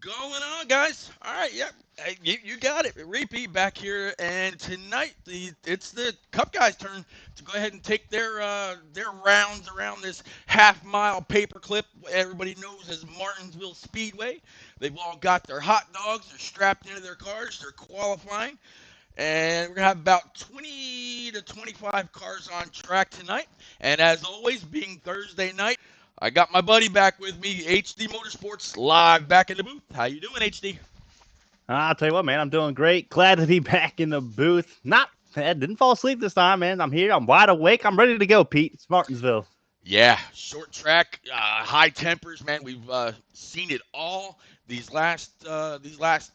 Going on, guys? All right, yep. Hey, you got it. Repeat back here, and tonight it's the Cup guys' turn to go ahead and take their rounds around this half-mile paperclip. Everybody knows as Martinsville Speedway. They've all got their hot dogs. They're strapped into their cars. They're qualifying, and we're gonna have about 20 to 25 cars on track tonight. And as always, being Thursday night, I got my buddy back with me, HD Motorsports, live back in the booth. How you doing, HD? I'll tell you what, man, I'm doing great. Glad to be back in the booth. I didn't fall asleep this time, man. I'm here. I'm wide awake. I'm ready to go, Pete. It's Martinsville. Yeah, short track, high tempers, man. We've seen it all these last, it's last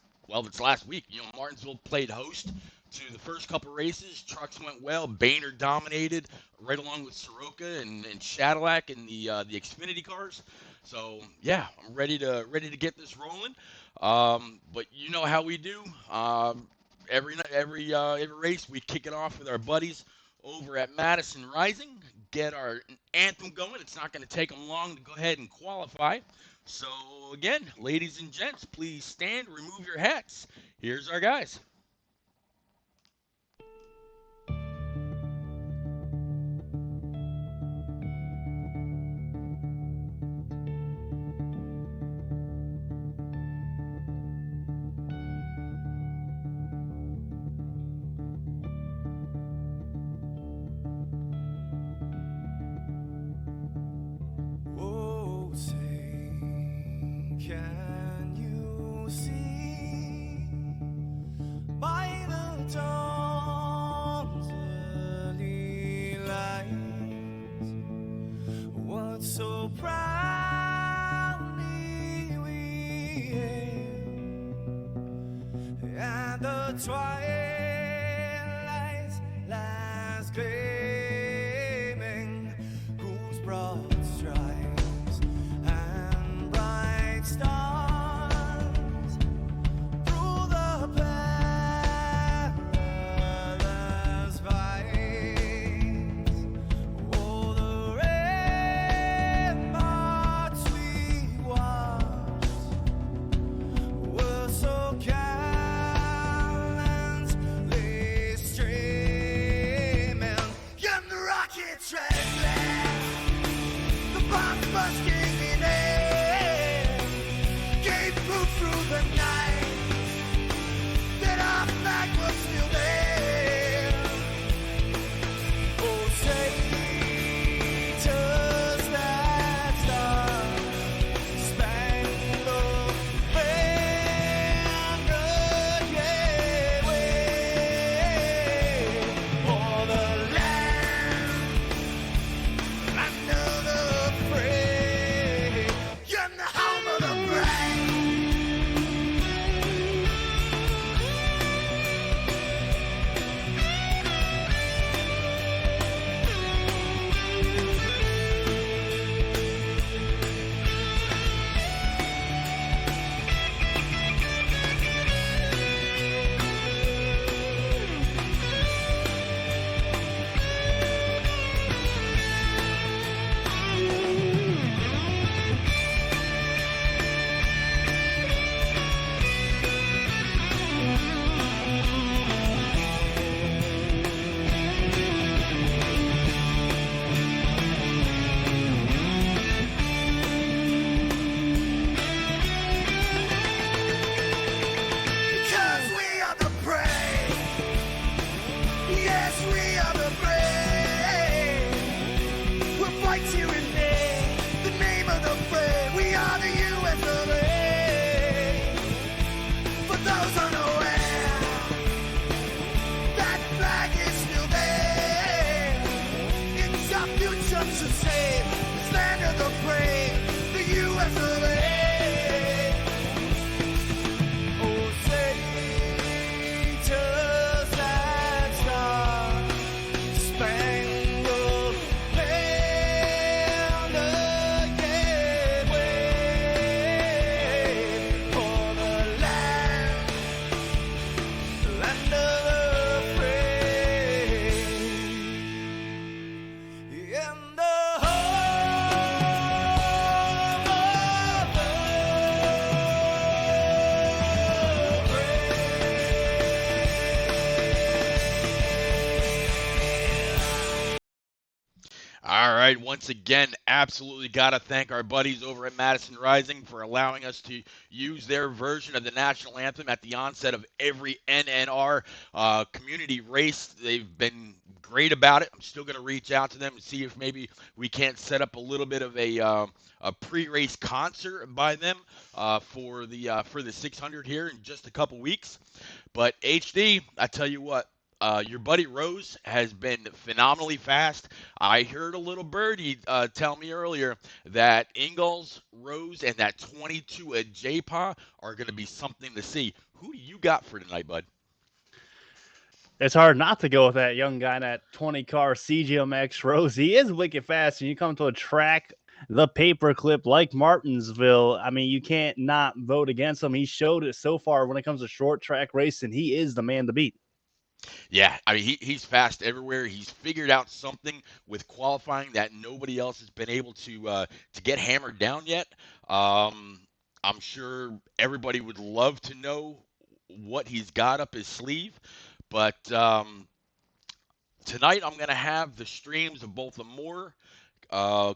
week. You know, Martinsville played host to the first couple races. Trucks went well. Boehner dominated right along with Soroka and Cadillac and the Xfinity cars. So yeah, I'm ready to get this rolling. But you know how we do. Every race we kick it off with our buddies over at Madison Rising. Get our anthem going. It's not going to take them long to go ahead and qualify. So again, ladies and gents, please stand, remove your hats. Here's our guys. Can you see by the dawn's early light what so proudly we hailed at the twilight's last gleaming, whose broad stripes and bright stars through the perilous fight, oh, the ramparts we watched were so gallantly streaming, and the rockets restless, the bombs bursting in air, gave proof through the night that our flag was still there. Oh, say, does that star-spangled banner yet wave o'er the land under the fray, and the home of the brave? Because we are the brave. Yes, we are the brave. We'll fight to rename the name of the brave. We are the US of A. For those unaware, that flag is still there. It's our future to save. This land of the brave, the US of A. Oh, say, does that star-spangled banner All right, once again, absolutely got to thank our buddies over at Madison Rising for allowing us to use their version of the national anthem at the onset of every NNR community race. They've been great about it. I'm still going to reach out to them and see if maybe we can't set up a little bit of a pre-race concert by them for the 600 here in just a couple weeks. But HD, I tell you what, your buddy Rose has been phenomenally fast. I heard a little birdie tell me earlier that Ingalls, Rose, and that 22 at J-Pa are going to be something to see. Who do you got for tonight, bud? It's hard not to go with that young guy in that 20 car CGMX Rose. He is wicked fast. And you come to a track, the paperclip like Martinsville. I mean, you can't not vote against him. He showed it so far when it comes to short track racing. He is the man to beat. Yeah, I mean he's fast everywhere. He's figured out something with qualifying that nobody else has been able to get hammered down yet. I'm sure everybody would love to know what he's got up his sleeve, but tonight I'm gonna have the streams of both the Moore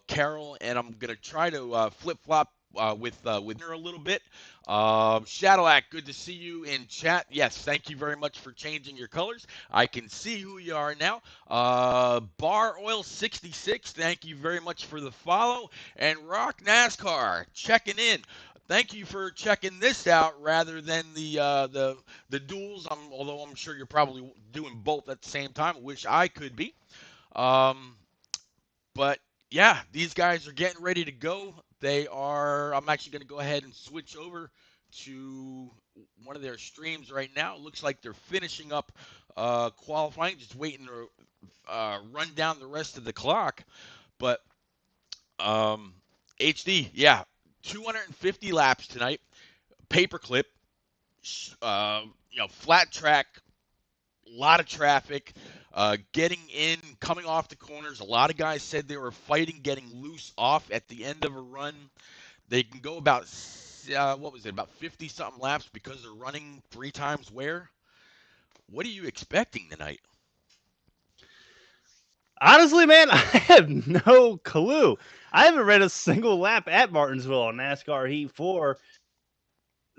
Carol, and I'm gonna try to flip flop with her a little bit. Shadowak, good to see you in chat. Yes, thank you very much for changing your colors. I can see who you are now. Bar Oil 66, thank you very much for the follow. And Rock NASCAR checking in. Thank you for checking this out rather than the duels. Although I'm sure you're probably doing both at the same time. Wish I could be. Um, but yeah, these guys are getting ready to go. They are. I'm actually going to go ahead and switch over to one of their streams right now. It looks like they're finishing up qualifying, just waiting to run down the rest of the clock. But um, HD, yeah, 250 laps tonight. Paperclip, flat track, a lot of traffic, getting in, coming off the corners. A lot of guys said they were fighting getting loose off at the end of a run. They can go about, what was it, about 50 something laps because they're running three times wear. What are you expecting tonight? Honestly, man, I have no clue. I haven't read a single lap at Martinsville on NASCAR Heat 4.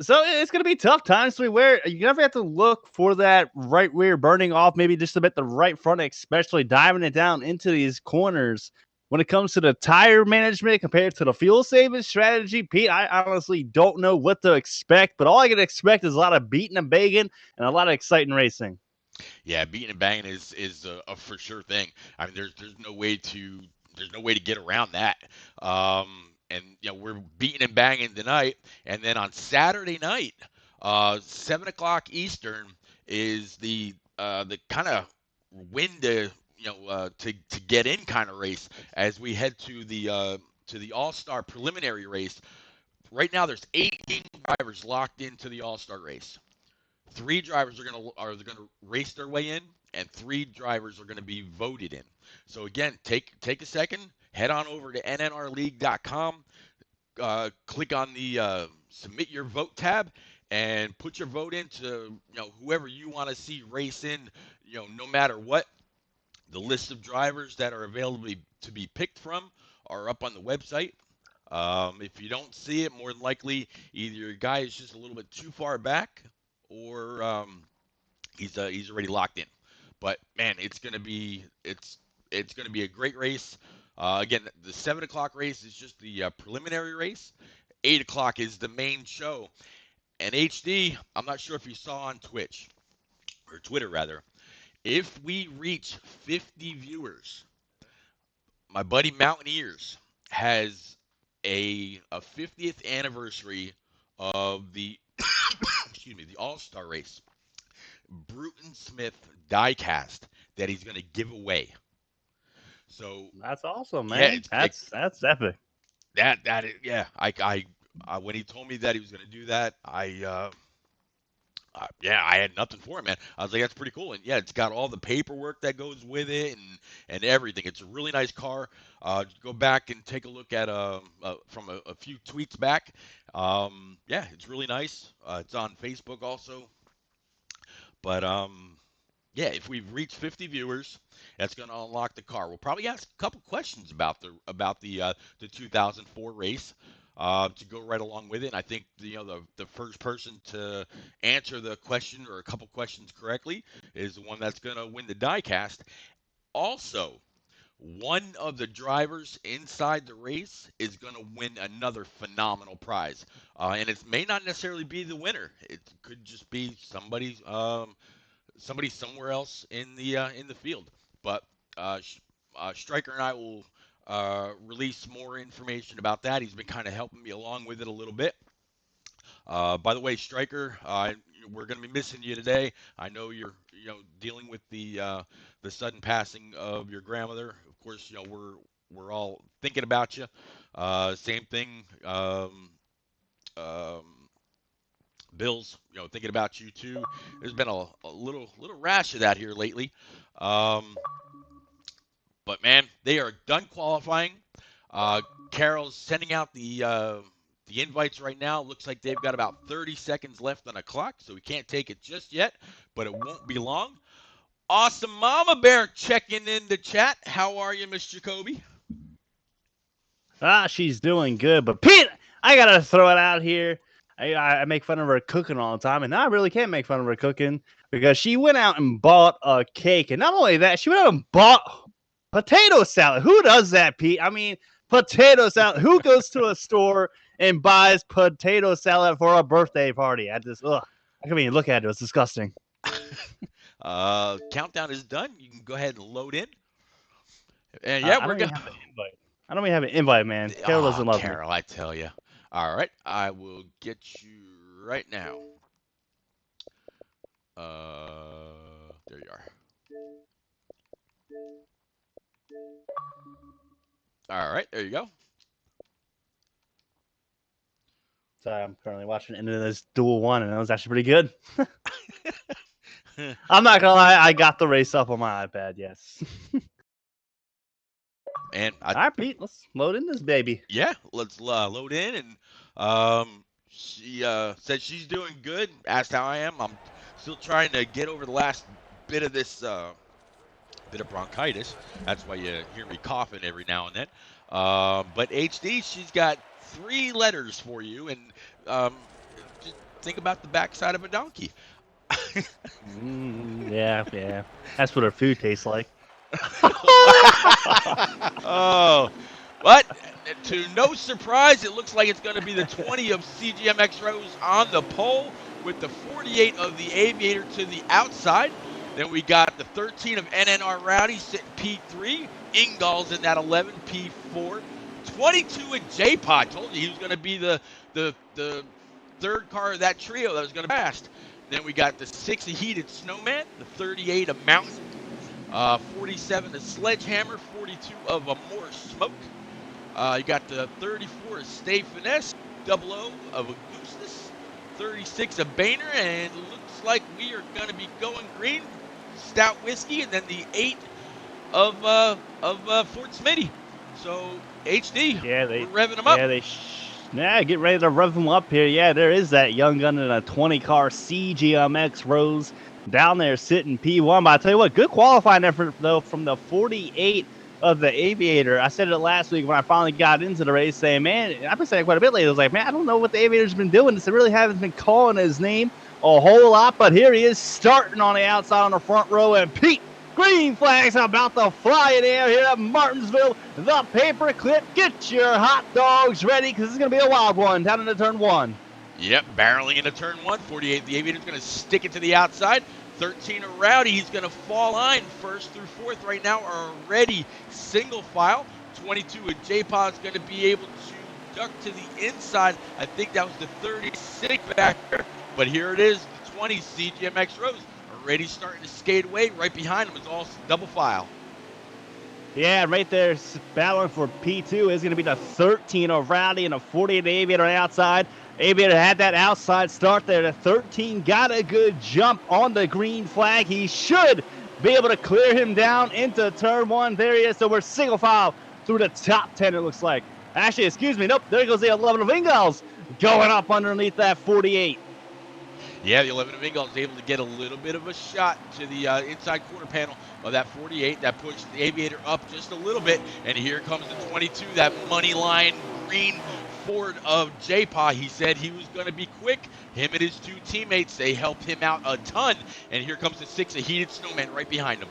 So it's going to be tough times to where you never have to look for that right rear burning off, maybe just a bit the right front, especially diving it down into these corners. When it comes to the tire management compared to the fuel saving strategy, Pete, I honestly don't know what to expect, but all I can expect is a lot of beating and banging and a lot of exciting racing. Yeah, beating and banging is a for sure thing. I mean, there's no way to get around that. And we're beating and banging tonight, and then on Saturday night, 7 o'clock Eastern is the kind of win to get in kind of race as we head to the All Star preliminary race. Right now, there's 18 drivers locked into the All Star race. Three drivers are gonna race their way in, and three drivers are gonna be voted in. So again, take a second, head on over to nnrleague.com, click on the submit your vote tab, and put your vote into whoever you want to see race in. No matter what, the list of drivers that are available to be picked from are up on the website. If you don't see it, more than likely either your guy is just a little bit too far back, or he's already locked in. But man, it's gonna be a great race. Again, the 7 o'clock race is just the preliminary race. 8 o'clock is the main show. And HD, I'm not sure if you saw on Twitch or Twitter rather. If we reach 50 viewers, my buddy Mountaineers has a 50th anniversary of the excuse me, the All-Star race. Bruton Smith diecast that he's going to give away. So That's awesome, yeah, man. That's epic. that is, yeah. I when he told me that he was going to do that, yeah, I had nothing for him, man. I was like, that's pretty cool, and yeah, it's got all the paperwork that goes with it and everything. It's a really nice car. Go back and take a look at from a few tweets back. Yeah, it's really nice. It's on Facebook also, but Yeah, if we've reached 50 viewers, that's going to unlock the car. We'll probably ask a couple questions about the 2004 race to go right along with it. And I think the first person to answer the question or a couple questions correctly is the one that's going to win the diecast. Also, one of the drivers inside the race is going to win another phenomenal prize, and it may not necessarily be the winner. It could just be somebody somewhere else in the field. But Stryker and I will release more information about that. He's been kind of helping me along with it a little bit. By the way, Stryker, we're going to be missing you today. I know you're dealing with the sudden passing of your grandmother. Of course, we're all thinking about you. Same thing. Um, Bills, thinking about you too. There's been a little rash of that here lately. Um, but man, they are done qualifying. Carol's sending out the invites right now. Looks like they've got about 30 seconds left on the clock, so we can't take it just yet, but it won't be long. Awesome Mama Bear checking in the chat. How are you, Miss Jacoby? She's doing good. But Pete, I gotta throw it out here. I make fun of her cooking all the time, and now I really can't make fun of her cooking because she went out and bought a cake. And not only that, she went out and bought potato salad. Who does that, Pete? I mean, potato salad. Who goes to a store and buys potato salad for a birthday party? I can't even look at it. It's disgusting. Countdown is done. You can go ahead and load in. And yeah, we're gonna. I don't even have an invite, man. Carol doesn't love Carol, I tell you. All right, I will get you right now. There you are. All right, there you go. Sorry, I'm currently watching into this Duel 1, and it was actually pretty good. I'm not gonna lie, I got the race up on my iPad, yes. And all right, Pete, let's load in this baby. Yeah, let's load in. And she said she's doing good. Asked how I am. I'm still trying to get over the last bit of this bit of bronchitis. That's why you hear me coughing every now and then. But HD, she's got 3 letters for you, and just think about the backside of a donkey. Yeah. That's what her food tastes like. Oh, but to no surprise, it looks like it's going to be the 20 of CGMX Rose on the pole with the 48 of the Aviator to the outside. Then we got the 13 of NNR Rowdy sitting P3. Ingall's in that 11, P4. 22 of J-Pod. Told you he was going to be the third car of that trio that was going to be fast. Then we got the 6 of Heated Snowman, the 38 of Mountain, 47 of Sledgehammer, 42 of More Smoke. You got the 34 of Stay Finesse, 00 of Augustus, 36 of Boehner, and it looks like we are going to be going green, Stout Whiskey, and then the 8 of Fort Smitty. So HD, we're revving them up. Get ready to rev them up here. Yeah, there is that young gun in a 20-car CGMX Rose down there sitting P1. But I tell you what, good qualifying effort, though, from the 48 of the Aviator. I said it last week when I finally got into the race, saying, man, I've been saying quite a bit lately. I was like, man, I don't know what the Aviator's been doing. They really haven't been calling his name a whole lot. But here he is starting on the outside on the front row. And Pete, green flag's about to fly in the air here at Martinsville. The paperclip. Get your hot dogs ready because it's going to be a wild one down into turn 1. Yep, barreling into turn 1. 48, the Aviator's going to stick it to the outside. 13 of Rowdy, he's going to fall line first through 4th right now, already single file. 22 of J-Pod's going to be able to duck to the inside. I think that was the 36 back there, but here it is, the 20 CGMX Rose. Already starting to skate away. Right behind him is all double file. Yeah, right there, battling for P2 is going to be the 13 of Rowdy and a 48 Aviator on the outside. Aviator had that outside start there. The 13 got a good jump on the green flag. He should be able to clear him down into turn 1. There he is. So we're single file through the top 10, it looks like. Actually, excuse me. Nope, there goes the 11 of Ingalls going up underneath that 48. Yeah, the 11 of Ingall is able to get a little bit of a shot to the inside quarter panel of that 48. That pushed the Aviator up just a little bit. And here comes the 22, that money line green Ford of J-Paw. He said he was going to be quick. Him and his two teammates, they helped him out a ton. And here comes the 6, a Heated Snowman right behind him.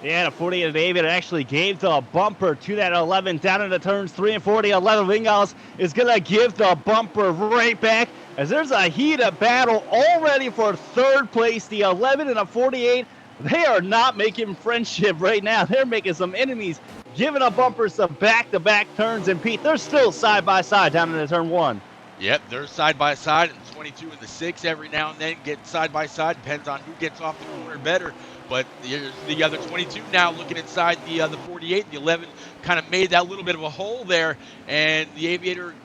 Yeah, the 48 of David actually gave the bumper to that 11 down into turns 3 and 4. The 11 of Ingles is going to give the bumper right back as there's a heated battle already for third place. The 11 and the 48, they are not making friendship right now. They're making some enemies, giving up bumpers to back-to-back turns. And Pete, they're still side by side down into turn 1. Yep, they're side by side, and the 22 and the 6 every now and then get side by side. Depends on who gets off the corner better. But here's the other 22 now looking inside the 48. The 11 kind of made that little bit of a hole there, and the Aviator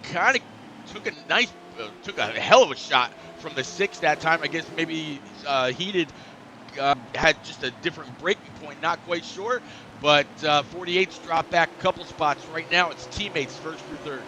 kind of took a hell of a shot from the 6 that time. I guess maybe Heated had just a different breaking point, not quite sure. But 48's dropped back a couple spots. Right now it's teammates first through third.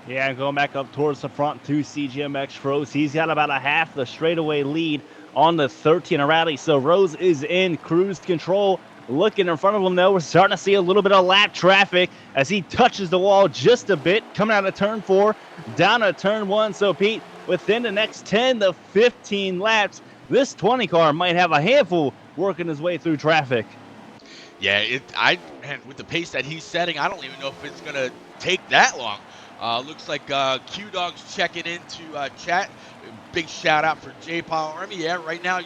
Yeah, going back up towards the front to CGMX Rose. He's got about a half the straightaway lead on the 13 rally. So Rose is in cruise control. Looking in front of him, though, we're starting to see a little bit of lap traffic as he touches the wall just a bit, coming out of turn 4, down to turn 1. So, Pete, within the next 10 to 15 laps, this 20 car might have a handful working his way through traffic. Yeah, man, with the pace that he's setting, I don't even know if it's going to take that long. Looks like Q-Dog's checking into chat. Big shout out for J-Paw Army. Yeah, right now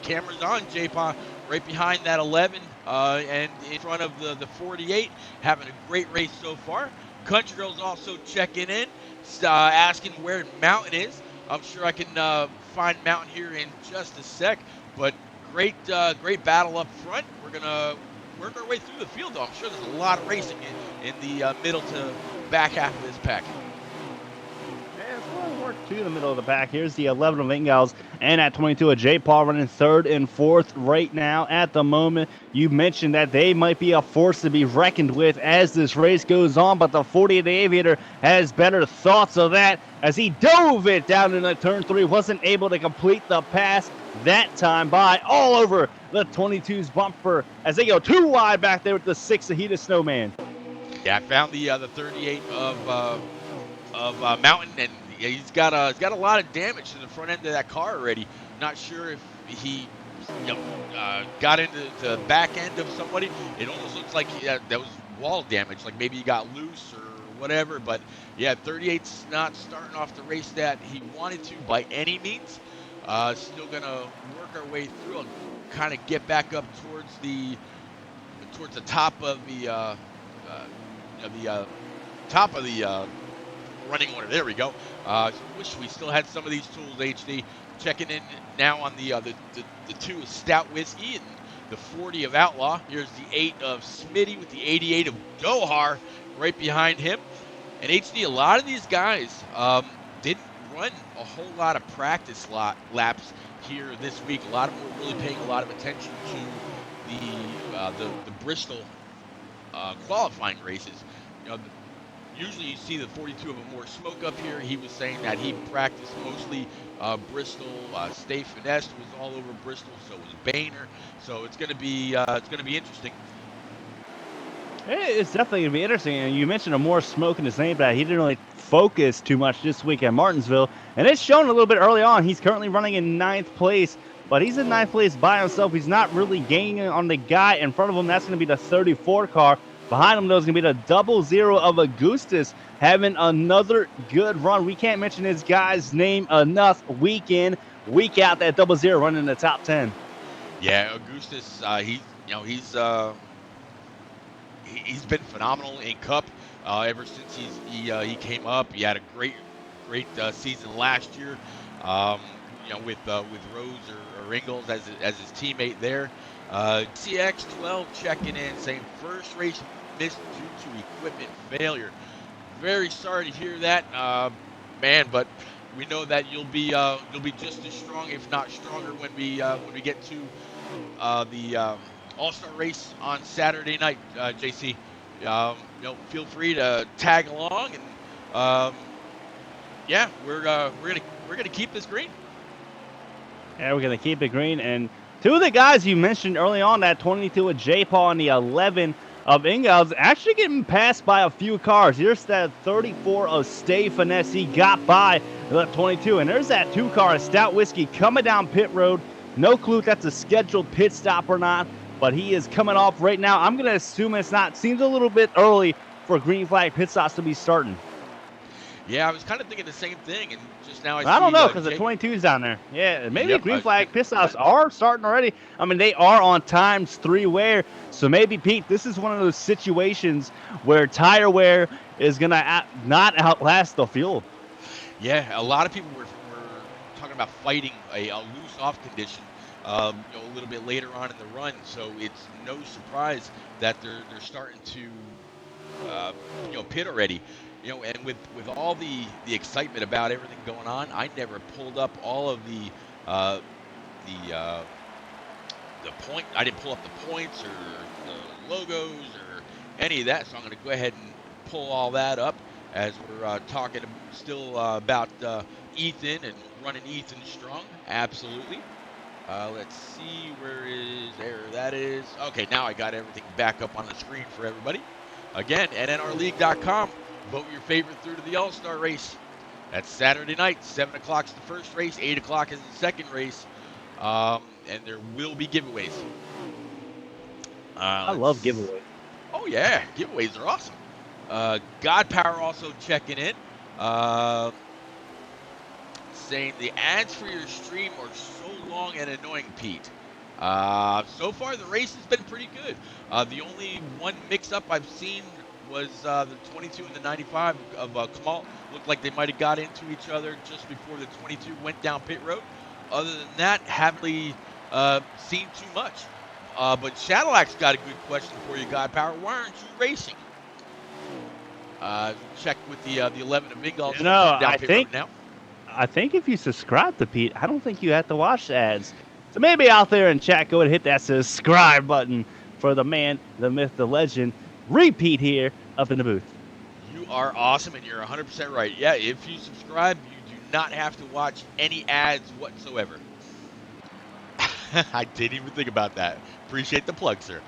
camera's on J-Paw right behind that 11 and in front of the 48. Having a great race so far. Country Girl's also checking in, asking where Mountain is. I'm sure I can find Mountain here in just a sec. But great battle up front. We're going to work our way through the field, though. I'm sure there's a lot of racing in the middle to back half of this pack. Yeah, it's going to work to the middle of the pack. Here's the 11 of Ingles, and at 22 of J-Paw running third and fourth right now at the moment. You mentioned that they might be a force to be reckoned with as this race goes on, but the 40 of the Aviator has better thoughts of that as he dove it down into turn 3, wasn't able to complete the pass that time by all over the 22's bumper as they go too wide back there with the 6 of Heated Snowman. Yeah, I found the 38 of Mountain, and he's got a lot of damage to the front end of that car already. Not sure if he got into the back end of somebody. It almost looks like that was wall damage, like maybe he got loose or whatever. But yeah, 38's not starting off the race that he wanted to by any means. Still gonna work our way through and kind of get back up towards the top of the top of the running order. There we go. Wish we still had some of these tools. HD checking in now on the 2 of Stout Whiskey and the 40 of Outlaw. Here's the 8 of Smitty with the 88 of Dohar right behind him. And HD, a lot of these guys didn't run a whole lot of practice laps here this week. A lot of them were really paying a lot of attention to the Bristol qualifying races. Usually you see the 42 of them more smoke up here. He was saying that he practiced mostly Bristol. Stay Finesse was all over Bristol, so was Boehner. So it's going to be interesting. It's definitely going to be interesting. And you mentioned a more smoke in his name, but he didn't really focus too much this week at Martinsville. And it's shown a little bit early on. He's currently running in 9th place, but he's in 9th place by himself. He's not really gaining on the guy in front of him. That's going to be the 34 car. Behind him, though, is going to be the 00 of Augustus having another good run. We can't mention this guy's name enough. Week in, week out, that 00 running in the top 10. Yeah, Augustus, he's been phenomenal in Cup ever since he came up. He had a great season last year. With Rose or Ingles as his teammate there. CX12 checking in, saying first race missed due to equipment failure. Very sorry to hear that, man. But we know that you'll be just as strong, if not stronger, when we get to the All-Star race on Saturday night, JC. Feel free to tag along and Yeah, we're gonna keep this green. Yeah, we're going to keep it green. And two of the guys you mentioned early on, that 22 of J. Paul and the 11 of Ingalls, actually getting passed by a few cars. Here's that 34 of Stay Finesse. He got by the 22. And there's that 2-car of Stout Whiskey coming down pit road. No clue if that's a scheduled pit stop or not, but he is coming off right now. I'm going to assume it's not. Seems a little bit early for green flag pit stops to be starting. Yeah, I was kind of thinking the same thing, and just now I see. I don't know because the 22's down there. Yeah, maybe Yep, green flag pit stops are starting already. I mean, they are on times 3 wear. So maybe, Pete, this is one of those situations where tire wear is going to not outlast the fuel. Yeah, a lot of people were talking about fighting a loose off condition, you know, a little bit later on in the run. So it's no surprise that they're starting to, you know, pit already. You know, and with all the excitement about everything going on, I never pulled up all of the point. I didn't pull up the points or the logos or any of that. So I'm going to go ahead and pull all that up as we're talking still about Ethan and running Ethan strong. Absolutely. Let's see, there that is. Okay, now I got everything back up on the screen for everybody. Again, NNRleague.com. Vote your favorite through to the All-Star race. That's Saturday night. 7 o'clock is the first race. 8 o'clock is the second race. And there will be giveaways. I love giveaways. Oh, yeah. Giveaways are awesome. God Power also checking in. Saying the ads for your stream are so long and annoying, Pete. So far, the race has been pretty good. The only one mix-up I've seen was the 22 and the 95 of Kamal. Looked like they might have got into each other just before the 22 went down pit road. Other than that, haven't really seen too much. But Shadowlack's got a good question for you, God Power. Why aren't you racing? Check with the 11 of Ingall. You know, I think if you subscribe to Pete, I don't think you have to watch the ads. So maybe out there in chat, go and hit that subscribe button for the man, the myth, the legend, Repeat here up in the booth. You are awesome, and you're 100% right. Yeah, if you subscribe, you do not have to watch any ads whatsoever. I didn't even think about that. Appreciate the plug, sir.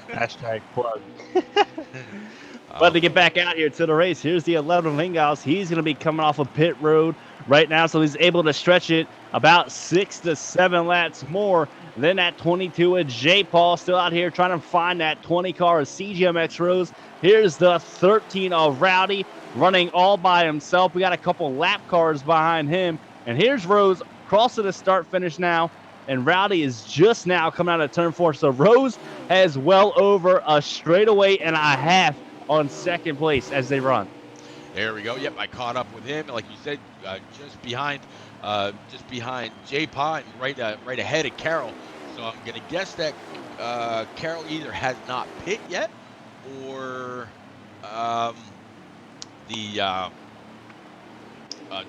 Hashtag plug. But to get back out here to the race, here's the 11 of Ingalls. He's going to be coming off of pit road right now, so he's able to stretch it about 6 to 7 laps more than that 22 of J. Paul. Still out here trying to find that 20 car of CGMX Rose. Here's the 13 of Rowdy running all by himself. We got a couple lap cars behind him. And here's Rose crossing the start finish now. And Rowdy is just now coming out of turn 4. So Rose has well over a straightaway and a half on second place as they run. There we go. Yep, I caught up with him. Like you said, just behind J-Pa and right ahead of Carroll. So I'm going to guess that Carroll either has not pit yet or the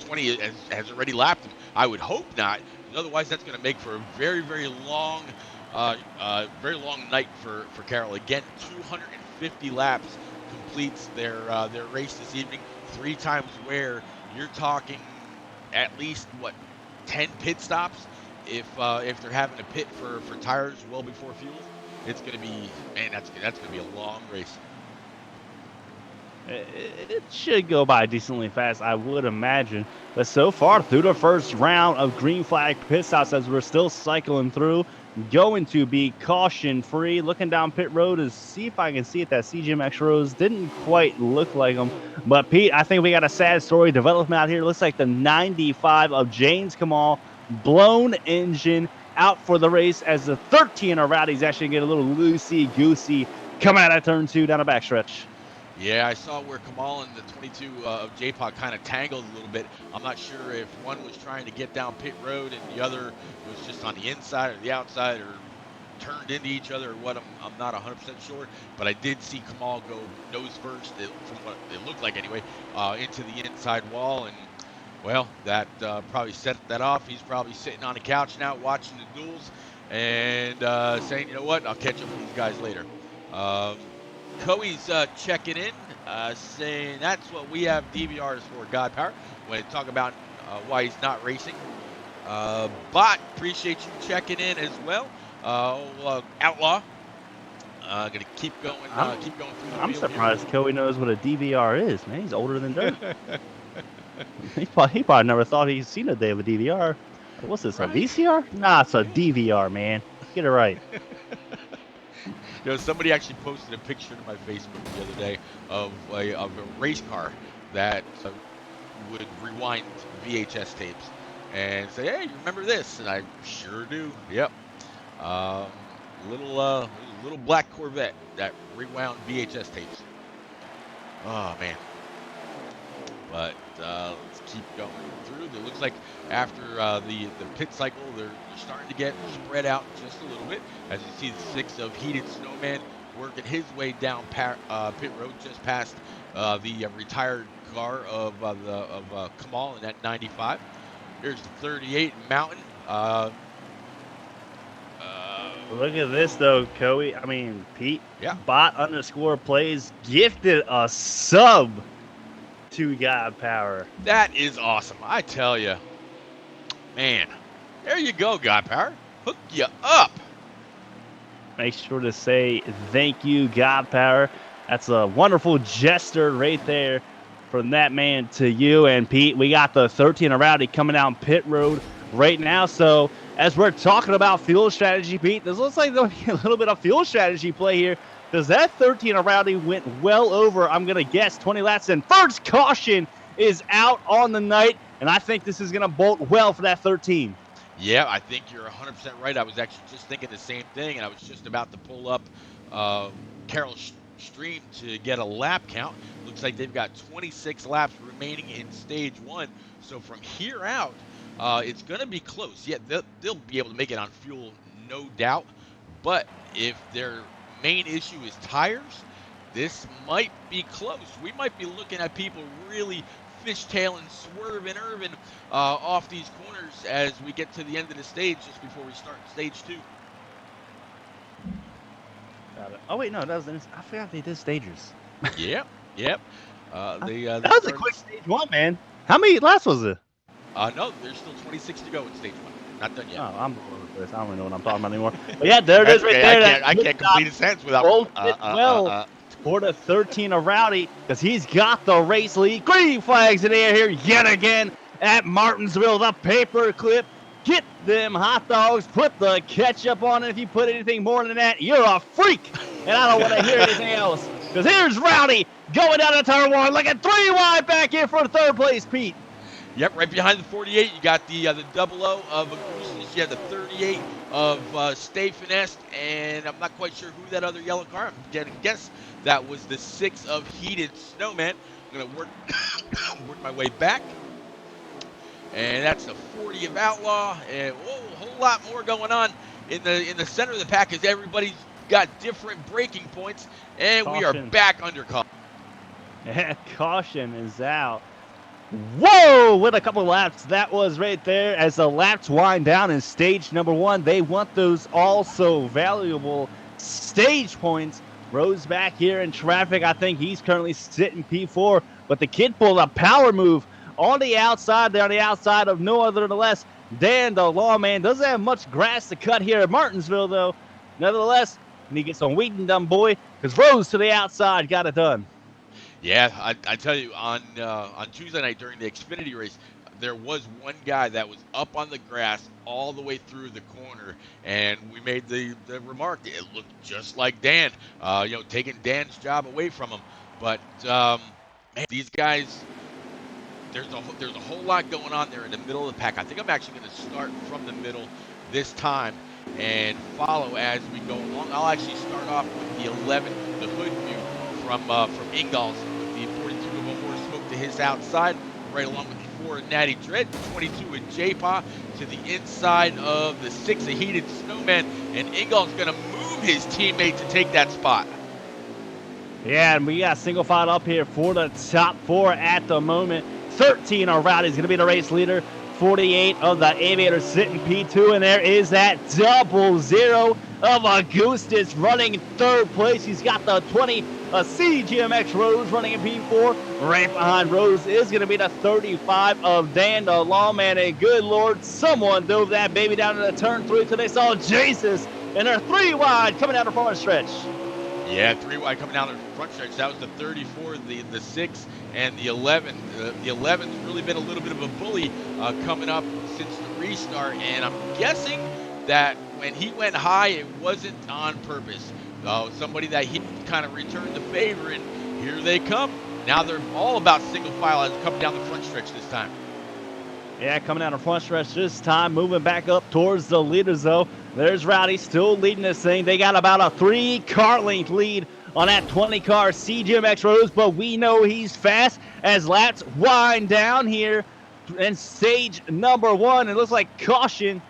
20 has already lapped him. I would hope not. Otherwise, that's going to make for a very, very long night for Carroll. Again, 250 laps completes their race this evening. 3 times where you're talking at least 10 pit stops if they're having to pit for tires well before fuel. It's going to be, man, that's going to be a long race. It should go by decently fast, I would imagine. But so far, through the first round of green flag pit stops, as we're still cycling through, going to be caution-free. Looking down pit road to see if I can see if that CGMX Rose didn't quite look like him. But, Pete, I think we got a sad story development out here. Looks like the 95 of James Kamal, blown engine, out for the race as the 13 of Rowdy's actually get a little loosey-goosey coming out of turn 2 down a backstretch. Yeah, I saw where Kamal and the 22 of J-Pod kind of tangled a little bit. I'm not sure if one was trying to get down pit road and the other was just on the inside or the outside or turned into each other or what. I'm not 100% sure, but I did see Kamal go nose first, from what it looked like anyway, into the inside wall. And, well, that probably set that off. He's probably sitting on the couch now watching the duels and saying, you know what, I'll catch up with these guys later. Coey's checking in. saying that's what we have DVRs for, God Power, when they talk about why he's not racing. Bot, appreciate you checking in as well. Outlaw, gonna keep going through the I'm field surprised Joey knows what a DVR is, man. He's older than dirt. he probably never thought he's seen a day of a DVR. What's this, Right. a VCR? Nah, it's a DVR, man. Get it right. Somebody actually posted a picture to my Facebook the other day of a race car that would rewind VHS tapes and say, "Hey, you remember this?" And I sure do. Yep. Little black Corvette that rewound VHS tapes. Oh man. But let's keep going through. It looks like after the pit cycle, they're starting to get spread out just a little bit. As you see, the 6 of Heated Snowman working his way down pit road, just past the retired car of Kamal in that 95. Here's the 38 Mountain. Look at this, though, Pete. Yeah. Bot_plays gifted a sub to God Power. That is awesome. I tell you, man. There you go, God Power. Hook you up. Make sure to say thank you, God Power. That's a wonderful gesture right there from that man to you. And Pete, we got the 13 Rowdy coming down pit road right now. So as we're talking about fuel strategy, Pete, this looks like there'll be a little bit of fuel strategy play here, because that 13 Rowdy went well over, I'm going to guess, 20 laps. And first caution is out on the night, and I think this is going to bolt well for that 13. Yeah, I think you're 100% right. I was actually just thinking the same thing, and I was just about to pull up Carroll's stream to get a lap count. Looks like they've got 26 laps remaining in stage 1. So from here out, it's going to be close. Yeah, they'll be able to make it on fuel, no doubt. But if their main issue is tires, this might be close. We might be looking at people really fishtailing, swerving, Irvin off these corners as we get to the end of the stage, just before we start stage 2. Got it. Oh wait, no, I forgot they did stages. Yep. That was a quick stage 1, man. How many laps was it? No, there's still 26 to go in stage 1. Not done yet. Oh, I'm all over this. I don't even know what I'm talking about anymore. But yeah, there it is right there. I can't complete a sentence without. For the 13 of Rowdy, because he's got the race lead. Green flags in the air here yet again at Martinsville. The paper clip. Get them hot dogs. Put the ketchup on it. If you put anything more than that, you're a freak. And I don't want to hear anything else. Because here's Rowdy going down to turn 1, looking 3 wide back here for third place, Pete. Yep, right behind the 48, you got the 00 of Augustus. You have the 38 of Stay Finessed, and I'm not quite sure who that other yellow car. I'm going to guess that was the 6 of Heated Snowman. I'm going to work my way back. And that's the 40 of Outlaw, and a whole lot more going on in the center of the pack, as everybody's got different braking points, and Caution. We are back under caution. Caution is out. Whoa! With a couple laps, that was right there. As the laps wind down in stage number 1, they want those also valuable stage points. Rose back here in traffic. I think he's currently sitting P4, but the kid pulled a power move on the outside. They're on the outside of no other than less Dan the Lawman. Doesn't have much grass to cut here at Martinsville, though. Nevertheless, need to get some weeding done, boy, because Rose to the outside got it done. Yeah, I tell you, on Tuesday night during the Xfinity race, there was one guy that was up on the grass all the way through the corner, and we made the remark, it looked just like Dan, taking Dan's job away from him. But man, these guys, there's a whole lot going on there in the middle of the pack. I think I'm actually going to start from the middle this time and follow as we go along. I'll actually start off with the 11, the hood view from Ingalls, with the 42 of O'More Smoke to his outside, right along with the 4 of Natty Dread, 22 of J-Paw to the inside of the 6 of Heated Snowman, and Ingalls going to move his teammate to take that spot. Yeah, and we got single file up here for the top 4 at the moment. 13 of Rowdy's going to be the race leader. 48 of the Aviator sitting P2, and there is that 00 of Augustus running third place. He's got the 20 CGMX Rose running in P4. Right behind Rose is going to be the 35 of Dan the Lawman. And good Lord, someone dove that baby down into turn 3 until they saw Jesus and they're 3 wide coming down the front stretch. Yeah, 3 wide coming down the front stretch. That was the 34, the 6, and the 11. The 11's really been a little bit of a bully coming up since the restart, and I'm guessing that when he went high, it wasn't on purpose. Somebody that he kind of returned the favor, and here they come. Now they're all about single file as coming down the front stretch this time. Yeah, coming down the front stretch this time, moving back up towards the leaders, though. There's Rowdy still leading this thing. They got about a 3-car length lead on that 20-car CGMX Rose, but we know he's fast as laps wind down here in stage number 1. It looks like caution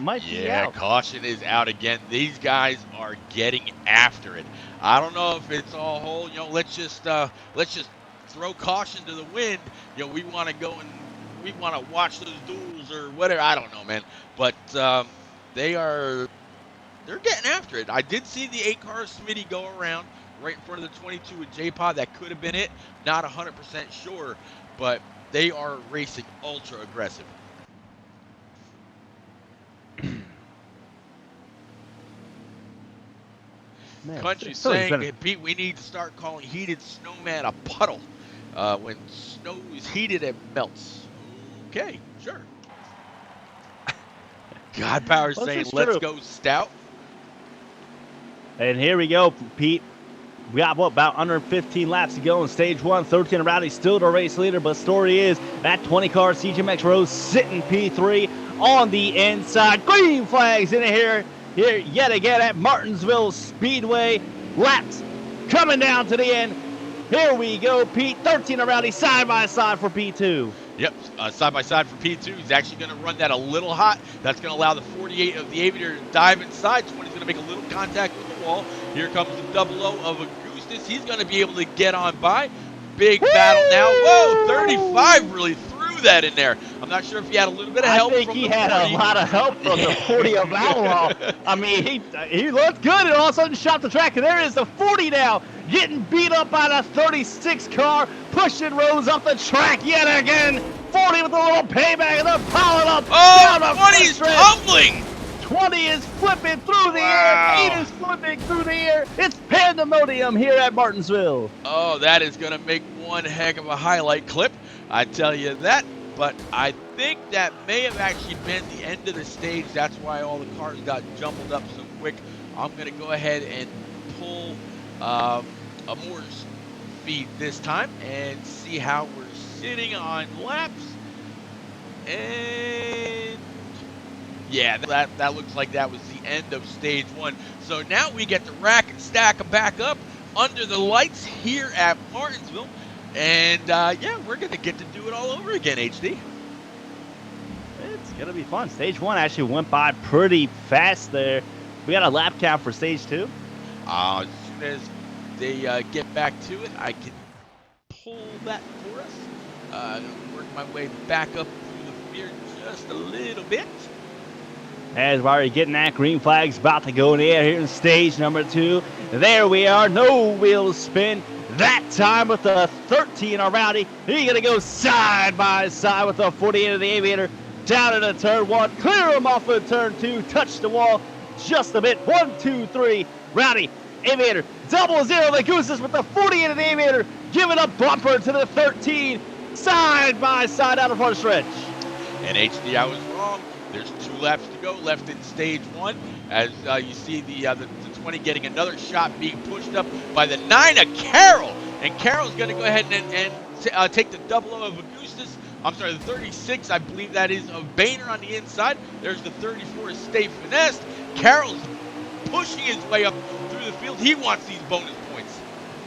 might be out. Yeah, caution is out again. These guys are getting after it. I don't know if it's all whole. Let's just throw caution to the wind. We want to go and we want to watch those duels or whatever. I don't know, man. But they're getting after it. I did see the 8-car Smitty go around right in front of the 22 with J-Pod. That could have been it. Not 100% sure, but they are racing ultra aggressive. Man, Country saying, hey, Pete, we need to start calling heated snowman a puddle. When snow is heated, it melts. Okay, sure. God Power saying, let's go Stout. And here we go, Pete. We got, about 115 laps to go in stage 1. 13 Rowdy still the race leader, but story is that 20-car CGMX Rose sitting P3 on the inside. Green flags in here yet again at Martinsville Speedway. Laps coming down to the end. Here we go, Pete. 13 Rowdy side by side for P2. Yep, side by side for P2. He's actually going to run that a little hot. That's going to allow the 48 of the Aviator to dive inside. 20's going to make a little contact with the wall. Here comes the 00 of Augustus. He's going to be able to get on by. Big battle now. Whoa, 35 really threw that in there. I'm not sure if he had a little bit of help from the 40. I think he had a lot of help from the 40 of Outlaw. I mean, he looked good and all of a sudden shot the track. And there is the 40 now, getting beat up by the 36 car, pushing Rose up the track yet again. 40 with a little payback, and they're piling up. Oh, 20 is tumbling. 20 is flipping through the air. 8 is flipping through the air. It's pandemonium here at Martinsville. Oh, that is going to make one heck of a highlight clip. I tell you that. But I think that may have actually been the end of the stage. That's why all the cars got jumbled up so quick. I'm going to go ahead and pull a Moore's feed this time and see how we're sitting on laps. And yeah, that looks like that was the end of stage 1. So now we get to rack and stack them back up under the lights here at Martinsville. And yeah, we're going to get to do it all over again, HD. It's going to be fun. Stage 1 actually went by pretty fast there. We got a lap count for stage 2. As soon as they get back to it, I can pull that for us. Work my way back up through the field just a little bit. As we're already getting that green flag's about to go in the air here in stage number 2. There we are, no wheel spin. That time with the 13 of Rowdy. He's going to go side by side with the 48 of the Aviator. Down into turn 1, clear him off of turn 2, touch the wall just a bit. 1, 2, 3, Rowdy, Aviator, 00 the Gooses with the 48 of the Aviator, giving a bumper to the 13, side by side out of front stretch. And HD, I was wrong. There's 2 laps to go left in stage 1. As you see the 20 getting another shot being pushed up by the 9 of Carroll. And Carroll's going to go ahead and take the 00 of Augustus. I'm sorry, the 36, I believe that is of Boehner on the inside. There's the 34 of Stay Finessed. Carroll's pushing his way up through the field. He wants these bonus points.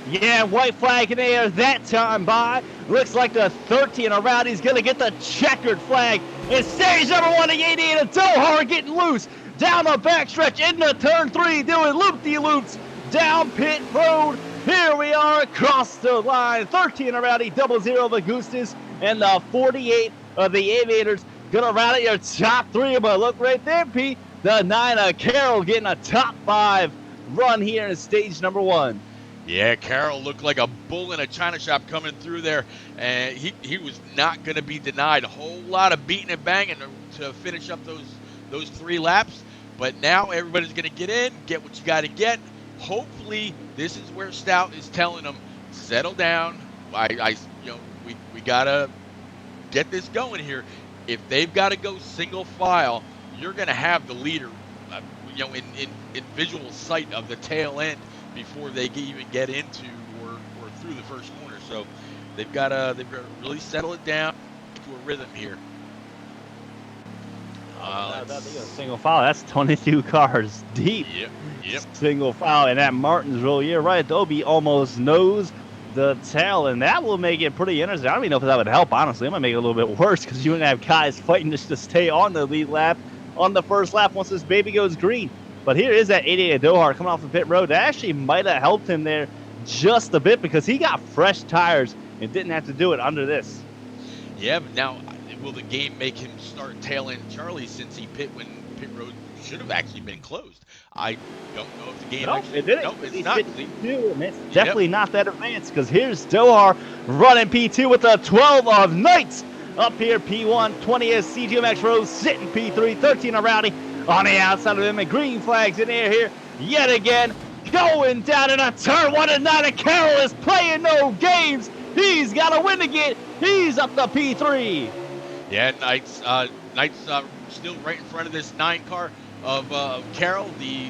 Yeah, white flag in the air that time by. Looks like the 13 of Rowdy's going to get the checkered flag. In stage number 1, the 88 of Dohar getting loose. Down the backstretch into turn 3, doing loop-de-loops down pit road. Here we are across the line. 13 of Rowdy, 00 of Augustus, and the 48 of the Aviators. Gonna rally your top 3, but look right there, Pete. The 9 Carroll getting a top 5 run here in stage number 1. Yeah, Carroll looked like a bull in a china shop coming through there, and he was not going to be denied. A whole lot of beating and banging to finish up those 3 laps. But now everybody's going to get in, get what you got to get. Hopefully, this is where Stout is telling them, settle down. We got to get this going here. If they've got to go single file, you're going to have the leader, in visual sight of the tail end before they even get into or through the first corner. So they've got to really settle it down to a rhythm here. Single file. That's 22 cars deep. Yep. Single file. And at Martinsville, you're right. Dobie almost knows the tail, and that will make it pretty interesting. I don't even know if that would help, honestly. It might make it a little bit worse because you wouldn't have guys fighting just to stay on the lead lap on the first lap once this baby goes green. But here is that 88 Dohar coming off the pit road. That actually might have helped him there just a bit because he got fresh tires and didn't have to do it under this. Yeah, but now will the game make him start tail end Charlie since he pit when pit road should have actually been closed? I don't know if the game actually... It didn't. No, it's not. And it's definitely not that advanced because here's Dohar running P2 with a 12 of Knights. Up here, P1, 20 is CGMX Rose, sitting P3, 13 of Rowdy. On the outside of him, and green flags in the air here yet again. Going down in a turn 1 and 9, and Carroll is playing no games. He's got to win again. He's up to P3. Yeah, Knights still right in front of this 9 car of Carroll. The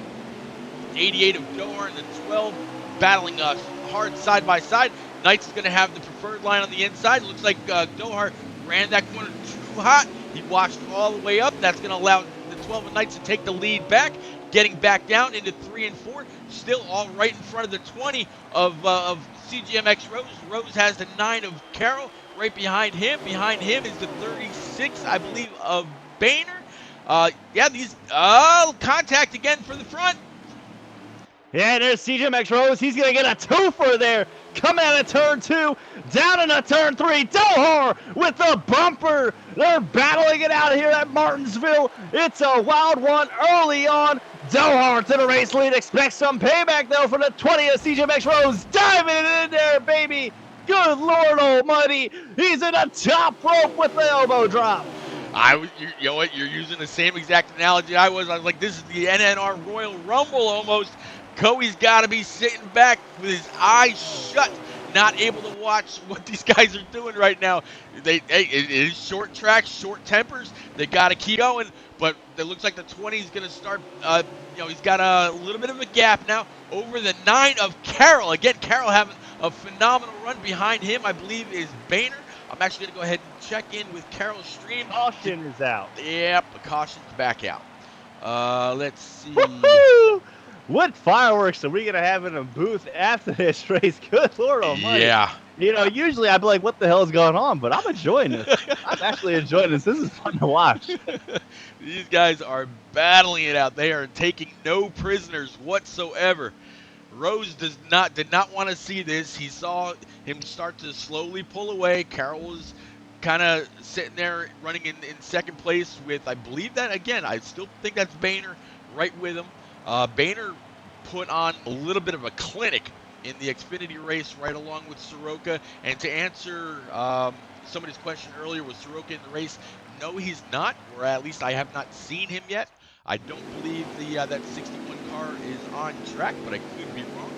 88 of Dohar and the 12 battling hard side by side. Knights is going to have the preferred line on the inside. Looks like Dohar ran that corner too hot. He washed all the way up. That's going to allow 12 of Knights to take the lead back, getting back down into 3 and 4, still all right in front of the 20 of CGMX Rose. Rose has the 9 of Carroll right behind him. Behind him is the 36, I believe, of Boehner. These contact again for the front. Yeah, there's CGMX Rose. He's going to get a twofer there. Coming out of turn 2, down into turn 3. Dohar with the bumper. They're battling it out here at Martinsville. It's a wild one early on. Dohar to the race lead. Expect some payback, though, for the 20 of CGMX Rose. Diving it in there, baby. Good Lord almighty. He's in the top rope with the elbow drop. You know what? You're using the same exact analogy I was. I was like, this is the NNR Royal Rumble almost. Coey's got to be sitting back with his eyes shut, not able to watch what these guys are doing right now. It is short tracks, short tempers. They got to keep going, but it looks like the 20 is going to start. He's got a little bit of a gap now over the 9 of Carroll. Again, Carroll having a phenomenal run. Behind him, I believe, is Boehner. I'm actually going to go ahead and check in with Carroll's stream. Caution is out. Yep, the caution's back out. Let's see. Woo-hoo! What fireworks are we going to have in a booth after this race? Good Lord almighty. Yeah. Usually I'd be like, what the hell is going on? But I'm enjoying this. I'm actually enjoying this. This is fun to watch. These guys are battling it out. They are taking no prisoners whatsoever. Rose did not want to see this. He saw him start to slowly pull away. Carroll was kind of sitting there running in second place with, I believe that, again, I still think that's Boehner right with him. Boehner put on a little bit of a clinic in the Xfinity race right along with Soroka. And to answer somebody's question earlier, was Soroka in the race? No, he's not, or at least I have not seen him yet. I don't believe that 61 car is on track, but I could be wrong.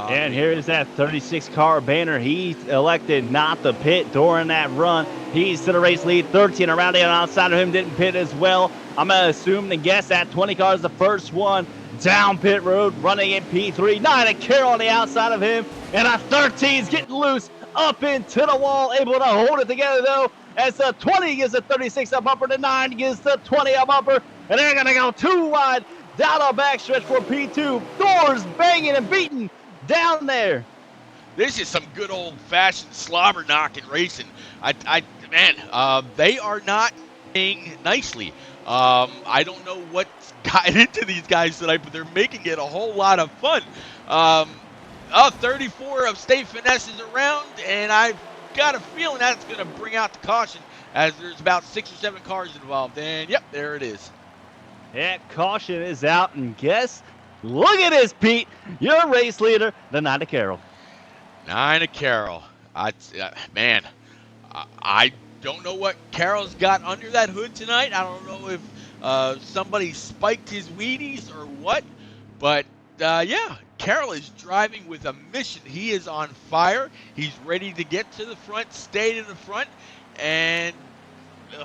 And here is that 36 car Boehner. He elected not to pit during that run. He's to the race lead, 13 around it, and outside of him didn't pit as well. I'm going to assume and guess that 20 car is the first one down pit road, running in P3. 9 and Carroll on the outside of him, and a 13 is getting loose up into the wall, able to hold it together though, as the 20 gives the 36 a bumper, the 9 gives the 20 a bumper, and they're going to go too wide down a backstretch for P2. Doors banging and beating down there. This is some good old-fashioned slobber knocking racing. They are not playing nicely. I don't know what's gotten into these guys tonight, but they're making it a whole lot of fun. 34 of State Finesse is around, and I've got a feeling that's going to bring out the caution as there's about 6 or 7 cars involved. And, yep, there it is. Yeah, caution is out, and look at this, Pete. Your race leader, the Nina Carroll. Nina Carroll. Man, I don't know what Carroll's got under that hood tonight. I don't know if somebody spiked his Wheaties or what, but yeah, Carroll is driving with a mission. He is on fire. He's ready to get to the front, stay to the front, and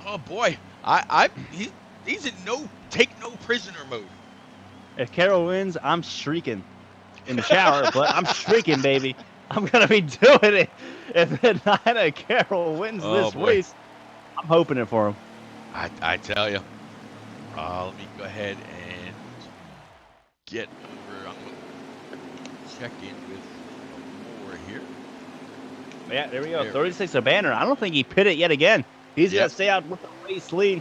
oh boy, he's in no take no prisoner mode. If Carroll wins, I'm shrieking in the shower, but I'm shrieking, baby. I'm going to be doing it. If Nina Carroll wins Oh this boy, race, I'm hoping it for him. I tell you. Let me go ahead and get over. I'm going to check in with more here. Yeah, there we go. There. 36 a banner. I don't think he pitted yet again. He's going Yep. to stay out with the race lead.